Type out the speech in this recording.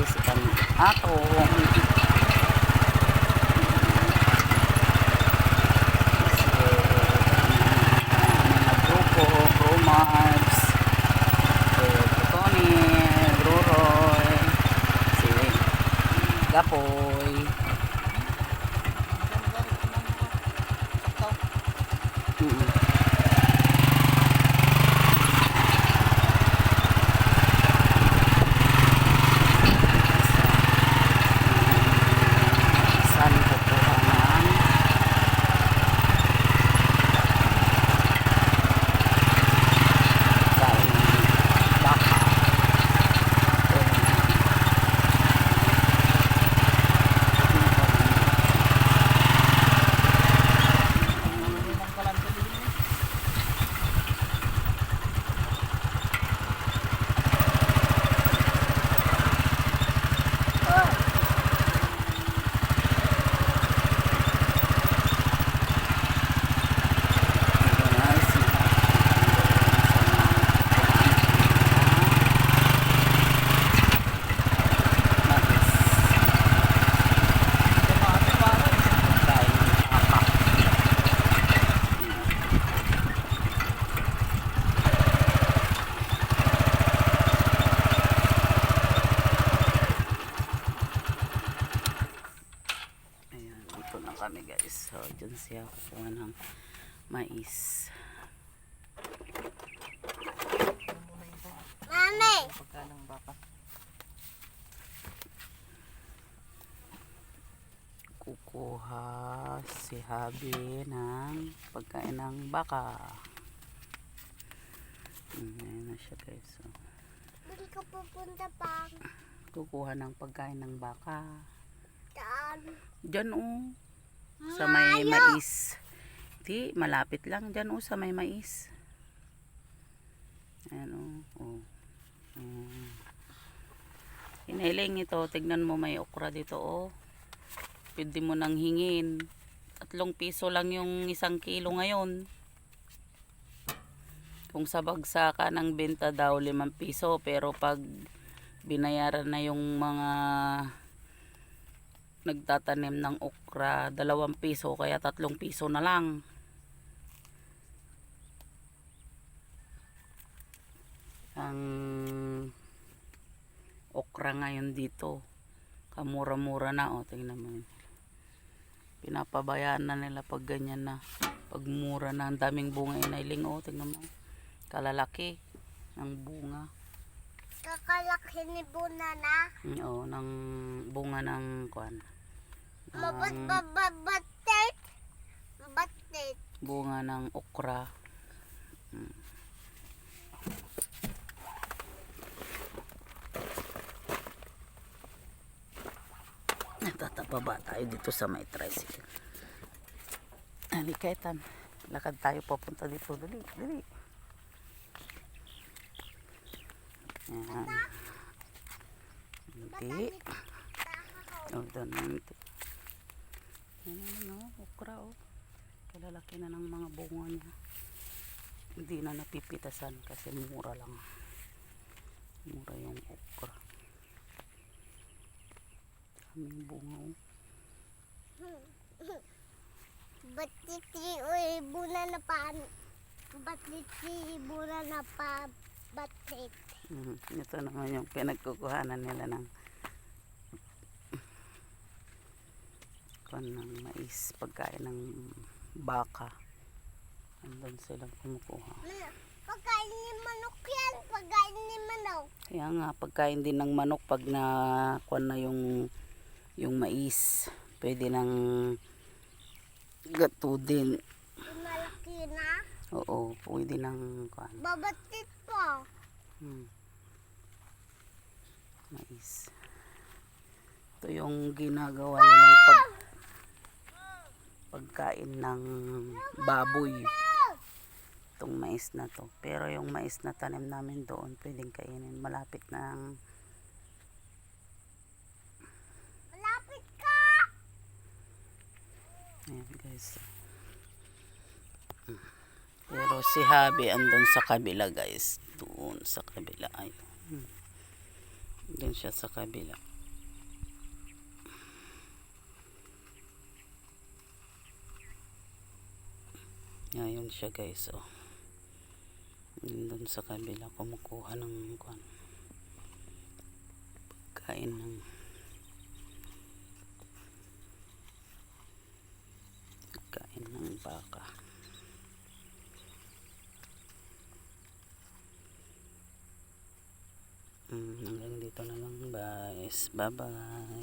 si Atong. Gapoy. Saan kukuha ng kain baka. Kami guys, so dyan siya kukuha ng mais. Mami! Pagkanang baka. Kukuha si Habi ng pagkain ng baka. Ayan na siya guys, so Hindi ka pupunta pa. kukuha ng pagkain ng baka. Saan? Dyan sa may mais. Di, malapit lang dyan sa may mais. Ayan Inailing ito, tignan mo may okra dito Pwede mo nang hingin. 3 piso lang yung 1 kilo ngayon. Kung sa bagsakan ng benta daw 5 piso, pero pag binayaran na yung mga nagtatanim ng okra 2 piso, kaya 3 piso na lang. Ang okra ngayon dito kamura-mura na. Tingnan mo yun. Pinapabayaan na nila pag ganyan na, pag mura na. Ang daming bunga inailing. Tingnan mo, kalalaki ng bunga. Kakalaki ni Buna na. Ng bunga ng kwan. Batit. Batit. Bunga ng okra. Natatapa ba tayo dito sa may tricycle? Halika Ethan, lakad tayo papunta dito. Dali, dali. Ayan. Hindi. Doon nanti. Ayan okra kalalaki na ng mga bunga niya. Hindi na napipitasan kasi mura lang. Mura yung okra. Kaming bunga Batit si Buna na pa. Batit si Buna na pa. Batit. Ito naman yung pinagkukuhanan nila ng mais, pagkain ng baka. Andun silang kumukuha. Pagkain ni manok yan. Pagkain ni manok. Kaya nga, pagkain din ng manok pag na yung mais. Pwede nang gato din. Malaki na. Oo, pwede nang Babatit pa. Mais. Ito yung ginagawa nilang pagkain ng baboy. Itong mais na to. Pero yung mais na tanim namin doon, pwedeng kainin. Malapit na Malapit ka! ayan guys. Pero si Habi andun sa kabila guys. Doon sa kabila. Ayun. Doon siya sa kabila. Ngayon siya guys, oh. Doon sa kabila kumukuha ng pagkain ng baka. Hanggang dito na lang guys. Bye bye.